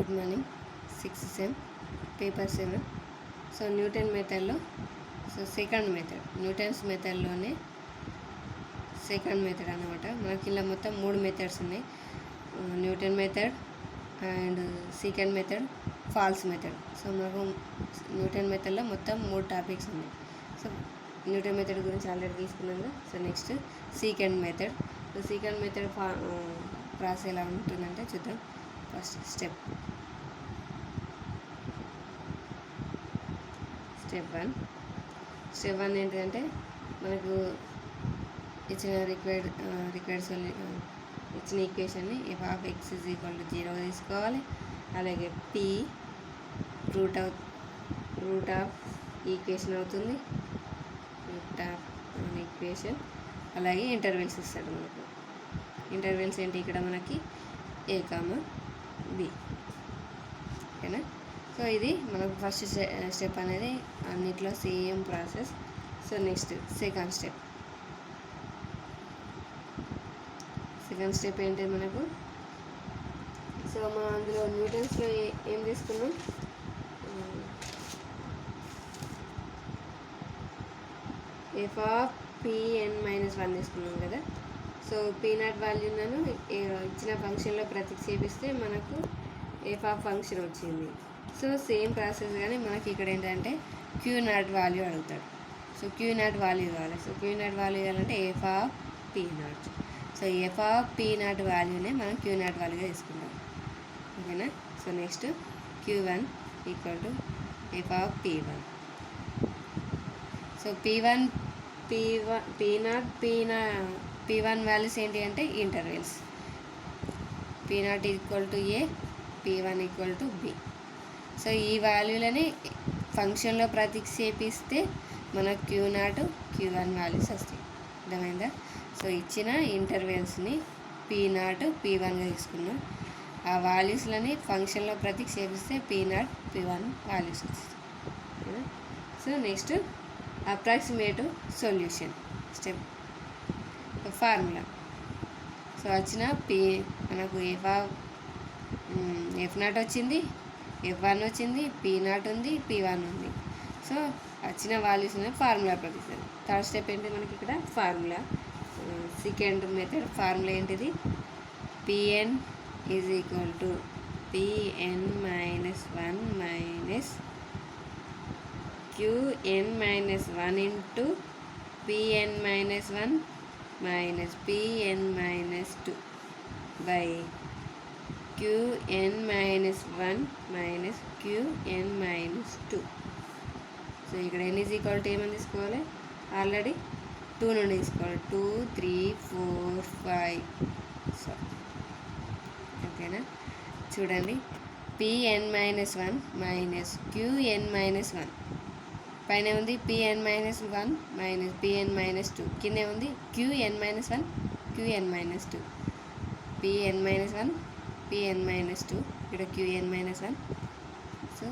Good morning. 6th Sem paper 7. So Newton మెథడ్లో second method, Newton's మెథడ్లోనే second method అన్నమాట. మనకి ఇలా మొత్తం 3 మెథడ్స్ ఉన్నాయి. Newton method and second method, false method. So మనకు న్యూటన్ మెథడ్లో మొత్తం 3 టాపిక్స్ ఉన్నాయి. సో న్యూటన్ మెథడ్ గురించి ఆల్రెడీ తీసుకున్నాము. So next second method. So second method process ఎలా ఉంటుందంటే చూద్దాం. ఫస్ట్ స్టెప్ 1 ఏంటంటే మనకు ఇచ్చిన రిక్వైర్డ్ ఇచ్చిన ఈక్వేషన్ని f(x)=0 తీసుకోవాలి. అలాగే p రూట్ ఆఫ్ ఈక్వేషన్ అవుతుంది, రూట్ ఆఫ్ ఈక్వేషన్. అలాగే ఇంటర్వెల్స్ ఇస్తాడు మనకు. ఇంటర్వెల్స్ ఏంటి ఇక్కడ మనకి a, b. ఓకేనా? సో ఇది మనకు ఫస్ట్ స్టెప్ అనేది అన్నిట్లో same process. So next second step ఏంటి మనకు? సో మనం అందులో న్యూటన్స్లో ఏం తీసుకున్నాం? f(pn-1) తీసుకున్నాం కదా. సో p0 వాల్యూను ఇచ్చిన ఫంక్షన్లో ప్రతిక్షేపిస్తే మనకు f ఫంక్షన్ వచ్చింది. సో సేమ్ ప్రాసెస్ కానీ మనకి ఇక్కడ ఏంటంటే q0 వాల్యూ అడుగుతాడు. సో q0 వాల్యూ కావాలి. సో q0 వాల్యూ కావాలంటే f(p0). సో f(p0) వాల్యూనే మనం q0 వాల్యూగా తీసుకుంటాం. ఓకేనా? So next q1 = f(p1). So p1 values ఏంటి అంటే intervals. p0 = a, p1 = b. So ఈ వాల్యూలని ఫంక్షన్లో ప్రతిక్షేపిస్తే మనకు q0, q1 వాల్యూస్ వస్తాయి. అర్థమైందా? సో ఇచ్చిన ఇంటర్వెల్స్ని p0, p1గా తీసుకున్నాం. ఆ వాల్యూస్లని ఫంక్షన్లో ప్రతిక్షేపిస్తే p0, p1 వాల్యూస్ వస్తాయి. So next approximative solution step formula. So వచ్చిన మనకు f0 వచ్చింది, f1 వచ్చింది, p0 ఉంది, p1 ఉంది. సో వచ్చిన వాల్యూస్ ఫార్ములా ప్రతిస్తారు. థర్డ్ స్టెప్ ఏంటి మనకి ఇక్కడ? ఫార్ములా. సెకండ్ మెథడ్ ఫార్ములా ఏంటిది? pn = pn-1 - qn-1 into pn-1 minus pn-2 by qn-1 minus qn-2. So ఇక్కడ n = ఏమని తీసుకోవాలి? ఆల్రెడీ 2 నుండి తీసుకోవాలి. 2, 3, 4, 5. సో ఓకేనా? చూడండి, pn-1 మైనస్ qn-1 పైన ఉంది, pn-1 మైనస్ pn-2 కింద ఉంది qn-1 qn-2. pn-1 pn-2 ఇక్కడ qn-1. సో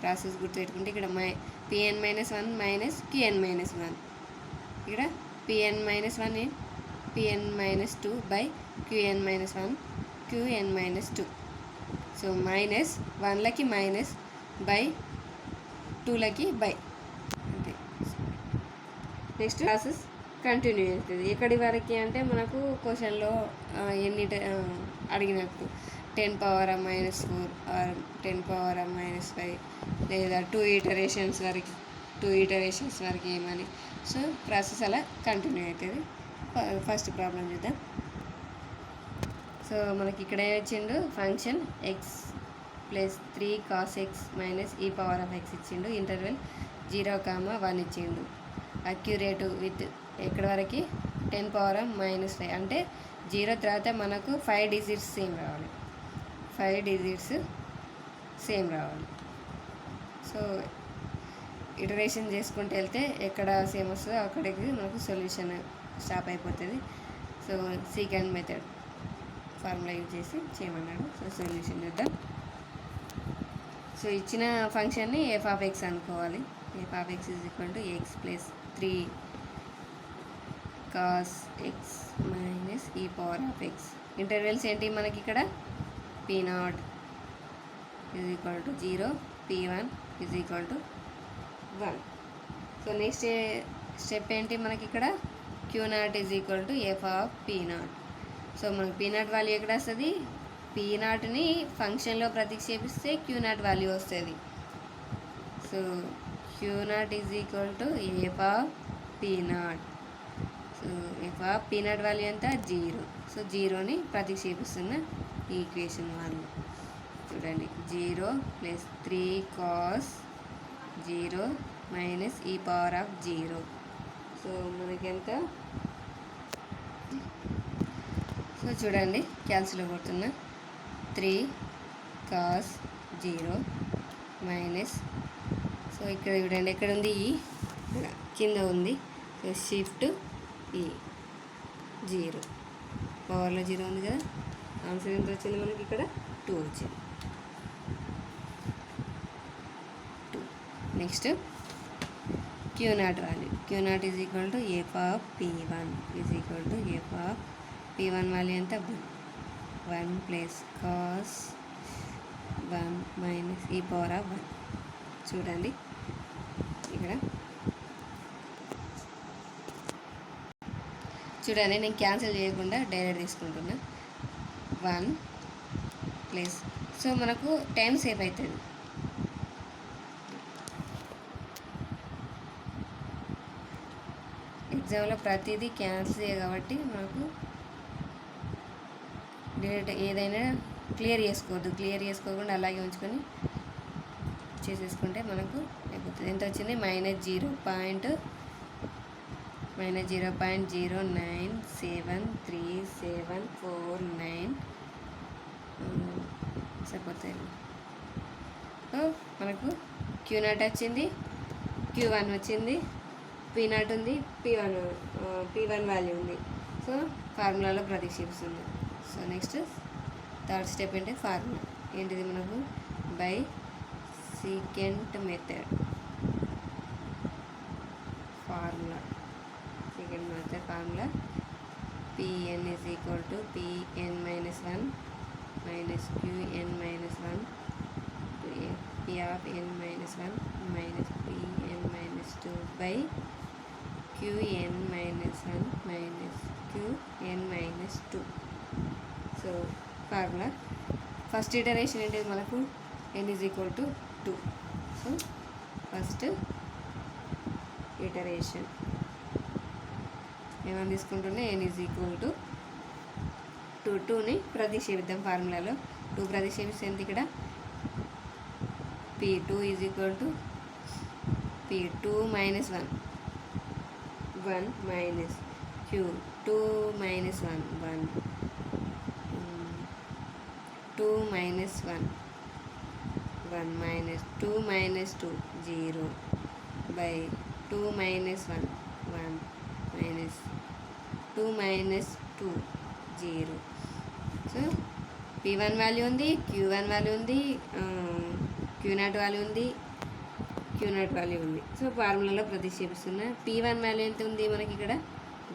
ప్రాసెస్ గుర్తుపెట్టుకుంటే ఇక్కడ pn-1 మైనస్ qn-1, ఇక్కడ pn-1 pn-2 by qn-1 qn-2. So minus 1లకి మైనస్, బై 2లకి బై. అంతే. నెక్స్ట్ ప్రాసెస్ కంటిన్యూ అవుతుంది. ఎక్కడి వరకు అంటే మనకు క్వశ్చన్లో ఎన్ని అడిగినట్టు 10⁻⁻4 ఆర్ 10⁻⁻5 లేదా 2 ఇటరేషన్స్ వరకు ఏమని. సో ప్రాసెస్ అలా కంటిన్యూ అవుతుంది. ఫస్ట్ ప్రాబ్లం చూద్దాం. సో మనకి ఇక్కడ ఏమిచ్చిండు? Function x + 3 cos x - e⁻x ఇచ్చిండు. ఇంటర్వెల్ 0, 1 ఇచ్చిండు. అక్యురేటు విత్ ఎక్కడి వరకు? 10⁻⁻5 అంటే 0 తర్వాత మనకు 5 డిజిట్స్ సేమ్ రావాలి. సో ఇటరేషన్ చేసుకుంటూ వెళ్తే ఎక్కడ సేమ్ వస్తుందో అక్కడికి మనకు సొల్యూషన్ స్టాప్ అయిపోతుంది. So second method formula use చేసి చేయమన్నాడు. సో సొల్యూషన్ చేద్దాం. సో ఇచ్చిన ఫంక్షన్ని f(x) అనుకోవాలి. f(x) = x + 3 cos x - e⁻x. Intervals ఏంటి మనకి ఇక్కడ? p0 is equal to 0, P1 is equal to 1. So next step ఏంటి మనకి ఇక్కడ Q0 is equal to F of P0. So మనకి P0 వాల్యూ ఎక్కడ వస్తుంది? P0ని ఫంక్షన్లో ప్రతిక్షేపిస్తే Q0 వాల్యూ వస్తుంది. So Q0 is equal to F of P0. So F of P0 value ఎంత? 0. సో 0ని ప్రతిక్షేపిస్తున్న ఈక్వేషన్ వాళ్ళు చూడండి. 0 + 3 cos 0 minus e power of 0. So మనకి ఎంత? సో చూడండి క్యాన్సిల్ కొడుతున్నా. 3 cos 0 మైనస్, సో ఇక్కడ చూడండి ఎక్కడ ఉంది? ఈ కింద ఉంది. సో షిఫ్ట్ ఈ 0, పవర్లో 0 ఉంది కదా. ఆన్సర్ ఎంత వచ్చింది మనకి? ఇక్కడ 2 వచ్చింది. 2. Next Q0 value. Q0 is equal to F of P1 is equal to F of P1 value ఎంత? 1 + cos 1 minus e power of 1. చూడండి ఇక్కడ చూడండి, నేను క్యాన్సిల్ చేయకుండా డైరెక్ట్ తీసుకుంటున్నా. 1 ప్లస్, సో మనకు టైం సేవ్ అవుతుంది. ఎగ్జామ్లో ప్రతిదీ క్యాన్సిల్ కాబట్టి మనకు డైరెక్ట్ ఏదైనా క్లియర్ చేసుకోవద్దు. క్లియర్ చేసుకోకుండా అలాగే ఉంచుకొని చేసేసుకుంటే మనకు అయిపోతుంది. ఎంత వచ్చింది? -0.0973749 సరిపోతాయి. మనకు Q0 వచ్చింది, Q1 వచ్చింది, P0 ఉంది, P1 వాల్యూ ఉంది. సో ఫార్ములాలో ప్రతిక్షేపిస్తుంది. సో నెక్స్ట్ థర్డ్ స్టెప్ ఏంటి? ఫార్ములా ఏంటిది మనకు? By second method. Formula Pn is equal to Pn - 1 minus Qn - 1 P of n - 1 minus Pn - 2 by Qn - 1 minus Qn - 2. So formula first iteration ఏంటిది మనకు? n is equal to 2. So first iteration ఏమని తీసుకుంటుండే? n is equal to 2. 2ని ప్రతిక్షేపిద్దాం ఫార్ములాలో. 2 ప్రతిక్షేపిస్తే ఎంత? ఇక్కడ P2 is equal to P2 - 1 minus Q2 - 1 1 2 - 1 1 minus 2 - 2 0 by 2 - 1 1 minus 2 - 2 0. So P1 value ఉంది, Q1 value ఉంది, Q0 వాల్యూ ఉంది, Q0 వాల్యూ ఉంది. సో ఫార్ములాలో ప్రతిక్షేపిస్తున్నా. P1 వాల్యూ ఎంత ఉంది మనకి? ఇక్కడ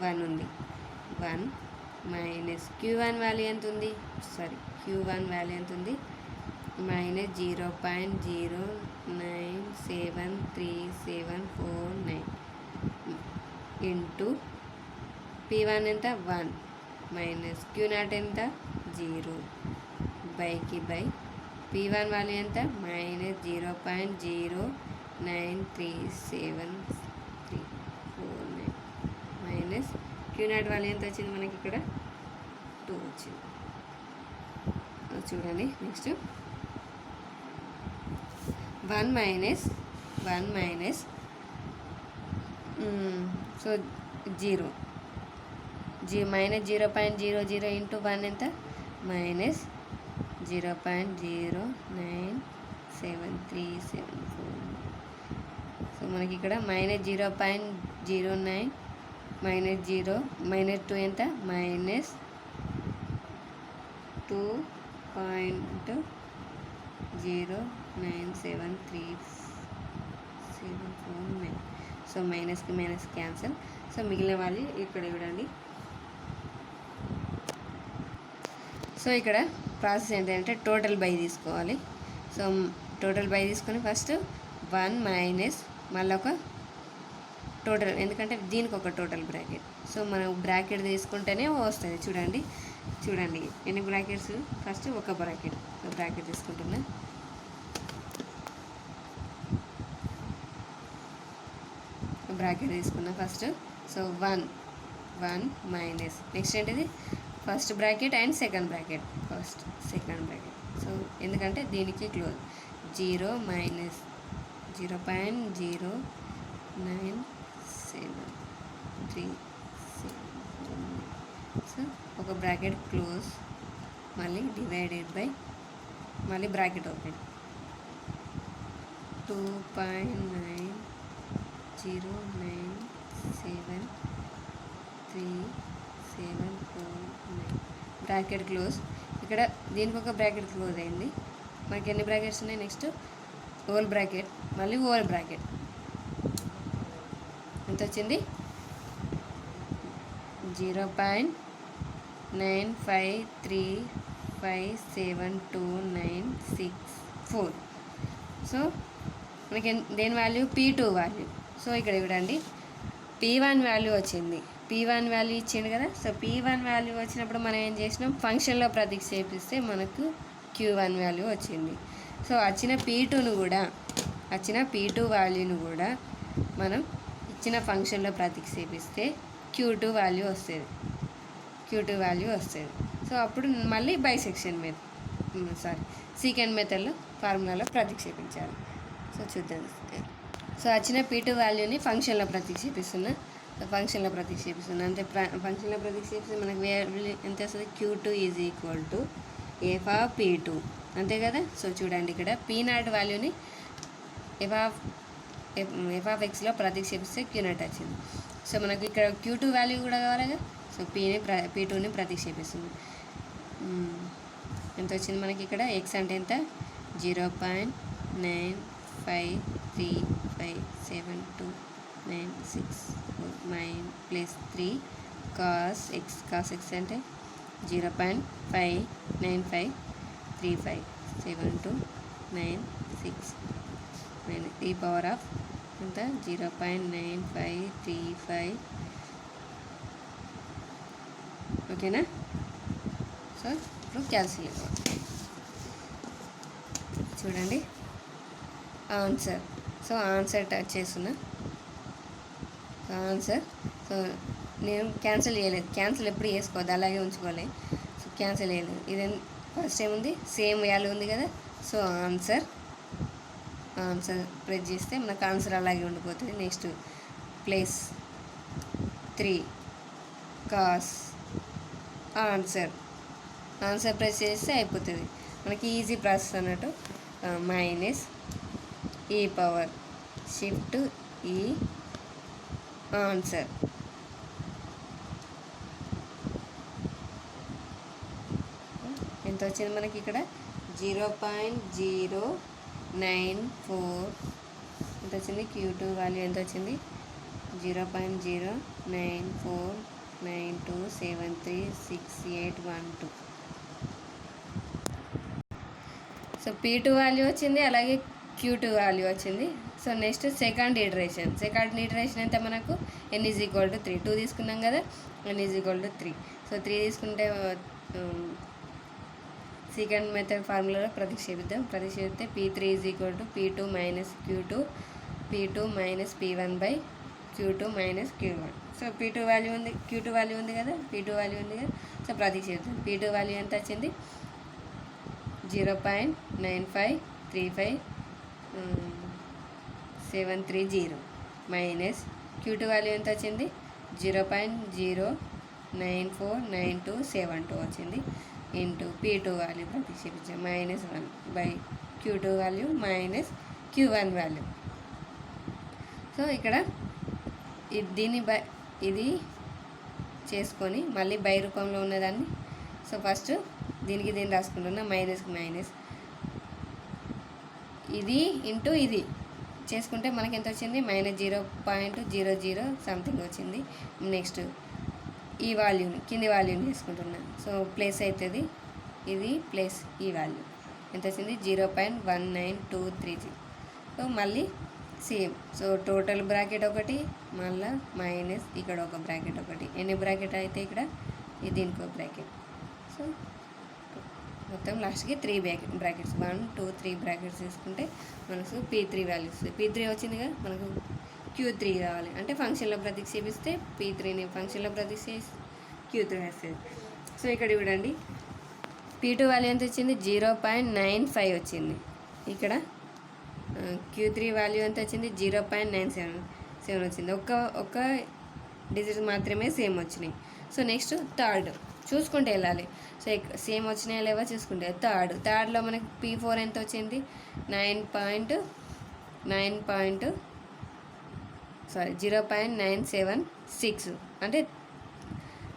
1 ఉంది. 1 మైనస్ Q1 వాల్యూ ఎంత ఉంది? Q1 వాల్యూ ఎంత ఉంది? -0.0973749 ఇంటూ P1 ఎంత? 1 మైనస్ Q0 ఎంత? 0 బైకి బై P1 వాల్యూ ఎంత? -0.0937349 మైనస్ Q0 వాల్యూ ఎంత వచ్చింది మనకి? ఇక్కడ 2 వచ్చింది. చూడండి next 1 minus so 0 minus 0.00 into 1 ఎంత? మైనస్ 0.0973749. సో మనకి ఇక్కడ -0.09 -2 ఎంత? -2.0973749. సో మైనస్కి మైనస్ క్యాన్సల్. సో మిగిలిన వాళ్ళు ఇక్కడ చూడండి. సో ఇక్కడ ప్రాసెస్ ఏంటంటే టోటల్ బై తీసుకోవాలి. సో టోటల్ బై తీసుకొని ఫస్ట్ 1 మైనస్ మళ్ళీ ఒక టోటల్, ఎందుకంటే దీనికి ఒక టోటల్ బ్రాకెట్. సో మనం బ్రాకెట్ తీసుకుంటేనే వస్తుంది. చూడండి చూడండి ఎన్ని బ్రాకెట్స్, ఫస్ట్ ఒక బ్రాకెట్, ఒక బ్రాకెట్ తీసుకుంటున్నా. బ్రాకెట్ తీసుకున్నా ఫస్ట్. సో 1 మైనస్ నెక్స్ట్ ఏంటిది first bracket and second bracket, first second bracket. So ఎందుకంటే దీనికి క్లోజ్ 0 మైనస్ 0.0973. సో ఒక బ్రాకెట్ క్లోజ్, మళ్ళీ డివైడెడ్ బై, మళ్ళీ బ్రాకెట్ ఓపెన్ 2.90973749 బ్రాకెట్ క్లోజ్. ఇక్కడ దీనికి ఒక బ్రాకెట్ క్లోజ్ అయింది. మనకి ఎన్ని బ్రాకెట్స్ ఉన్నాయి, నెక్స్ట్ హోల్ బ్రాకెట్, మళ్ళీ హోల్ బ్రాకెట్. ఎంత వచ్చింది 0.95357964. సో మనకి దేని వాల్యూ P2 వాల్యూ. సో ఇక్కడ చూడండి P1 వాల్యూ వచ్చింది, P1 వాల్యూ ఇచ్చిండు కదా. సో P1 వాల్యూ వచ్చినప్పుడు మనం ఏం చేసినాం, ఫంక్షన్లో ప్రతిక్షేపిస్తే మనకు Q1 వాల్యూ వచ్చింది. సో వచ్చిన P2 వాల్యూను కూడా మనం ఇచ్చిన ఫంక్షన్లో ప్రతిక్షేపిస్తే Q2 వాల్యూ వస్తుంది. సో అప్పుడు మళ్ళీ బైసెక్షన్ సెకండ్ మెథడ్లో ఫార్ములాలో ప్రతిక్షేపించాలి. సో చూద్దాం. సో వచ్చిన P2 వాల్యూని ఫంక్షన్లో ప్రతిక్షేపిస్తున్నా. అంతే ఫంక్షన్లో ప్రతిక్షేపిస్తే మనకు ఎంత వస్తుంది, Q2 is equal to F of P2, అంతే కదా. సో చూడండి ఇక్కడ P0 వాల్యూని ఎఫ్ ఆఫ్ ఎక్స్లో ప్రతిక్షేపిస్తే Q0 వచ్చింది. సో మనకు ఇక్కడ Q2 వాల్యూ కూడా కావాలిగా. సో P2ని ప్రతిక్షేపిస్తుంది. ఎంత వచ్చింది మనకి ఇక్కడ, ఎక్స్ అంటే ఎంత 0.95357964 ప్లస్ 3 కాస్ ఎక్స్ అంటే 0.59535729 ఈ పవర్ ఆఫ్ ఎంత 0.9535. ఓకేనా. సో ఇప్పుడు క్యాల్కులేట్ చూడండి ఆన్సర్. సో ఆన్సర్ టచ్ చేస్తున్నా, ఆన్సర్. సో నేను క్యాన్సిల్ చేయలేదు, క్యాన్సిల్ ఎప్పుడు చేసుకోవద్దు, అలాగే ఉంచుకోవాలి. సో క్యాన్సిల్ చేయలేదు. ఇది ఫస్ట్ ఏముంది, సేమ్ వాల్యూ ఉంది కదా. సో ఆన్సర్ ప్రెస్ చేస్తే మనకు ఆన్సర్ అలాగే ఉండిపోతుంది. Next plus 3 cos answer press చేస్తే అయిపోతుంది మనకి, ఈజీ ప్రాసెస్ అన్నట్టు. మైనస్ ఈ పవర్ షిఫ్ట్ ఈ ఆన్సర్. ఎంత వచ్చింది మనకి ఇక్కడ 0.094. ఎంత వచ్చింది Q2 వాల్యూ ఎంత వచ్చింది 0.09492736812. సో P2 వాల్యూ వచ్చింది, అలాగే Q2 వాల్యూ వచ్చింది. సో నెక్స్ట్ సెకండ్ ఇటరేషన్ ఎంత మనకు n = 3. 2 తీసుకున్నాం కదా, n = 3. సో 3 తీసుకుంటే సెకండ్ మెథడ్ ఫార్ములాలో ప్రతిక్షేపిస్తే P3 = P2 minus Q2, P2 minus P1 by Q2 minus Q1. So Q2 value ఉంది కదా. సో ప్రతిక్షేపిద్దాం. P2 వాల్యూ ఎంత వచ్చింది 0.9535730 మైనస్ Q2 వాల్యూ ఎంత వచ్చింది 0.0949272 వచ్చింది ఇంటూ P2 వాల్యూ ప్రతిక్షేపించాం -1 by Q2 value minus Q1 value. So ఇక్కడ ఇది చేసుకొని మళ్ళీ బై రూపంలో ఉన్నదాన్ని. సో ఫస్ట్ దీనికి రాసుకుంటున్నా, మైనస్కి మైనస్, ఇది ఇంటూ ఇది చేసుకుంటే మనకి ఎంత వచ్చింది -0.00 సంథింగ్ వచ్చింది. నెక్స్ట్ ఈ వాల్యూని కింది వాల్యూని తీసుకుంటున్నా. సో ప్లస్ అవుతుంది, ఇది ప్లస్ ఈ వాల్యూ ఎంత వచ్చింది 0.1923. సో మళ్ళీ సేమ్. సో టోటల్ బ్రాకెట్ ఒకటి, మళ్ళీ మైనస్ ఇక్కడ ఒక బ్రాకెట్ ఒకటి. ఎన్ని బ్రాకెట్ అయితే ఇక్కడ దీనికి ఒక బ్రాకెట్. సో మొత్తం లాస్ట్కి 3 బ్రాకెట్స్ 1 2 3 బ్రాకెట్స్ తీసుకుంటే మనకు P3 వాల్యూస్. P3 వచ్చిందిగా, మనకు Q3 కావాలి అంటే ఫంక్షన్లో ప్రతిక్షేపిస్తే P3ని ఫంక్షన్లో ప్రతిక్షేపిస్తే Q3 వస్తుంది. సో ఇక్కడ చూడండి P2 వాల్యూ ఎంత వచ్చింది 0.95 వచ్చింది. ఇక్కడ Q3 వాల్యూ ఎంత వచ్చింది 0.97 వచ్చింది. ఒక్క డిజిట్ మాత్రమే సేమ్ వచ్చినాయి. సో నెక్స్ట్ థర్డ్ చూసుకుంటే వెళ్ళాలి. సో సేమ్ వచ్చినాయా లేవో చూసుకుంటే థర్డ్లో మనకి P4 ఎంత వచ్చింది 0.976 అంటే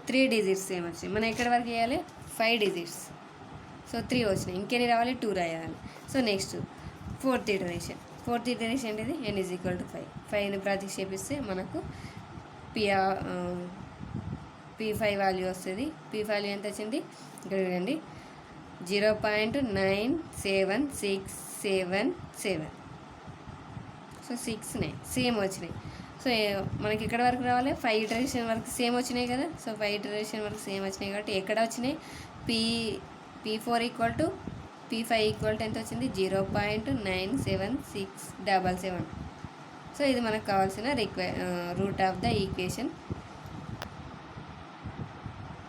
3 డిజిట్స్ సేమ్ వచ్చినాయి. మనం ఎక్కడి వరకు వేయాలి 5 డిజిట్స్. సో 3 వచ్చినాయి, ఇంకెన్ని రావాలి 2 రాయాలి. సో నెక్స్ట్ ఫోర్త్ ఇటరేషన్ ఏంటిది n = 5. 5ని ప్రతిక్షేపిస్తే మనకు P5 వాల్యూ వస్తుంది. P5 వాల్యూ ఎంత వచ్చింది ఇక్కడ చూడండి 0.97677. సో 6 సేమ్ వచ్చినాయి. సో మనకి ఎక్కడ వరకు రావాలి 5 ఇటరేషన్ వరకు సేమ్ వచ్చినాయి కదా. సో 5 ఇటరేషన్ వరకు సేమ్ వచ్చినాయి కాబట్టి ఎక్కడ వచ్చినాయి P4 = P5 = ఎంత వచ్చింది 0.97677. సో ఇది మనకు కావాల్సిన రూట్ ఆఫ్ ద ఈక్వేషన్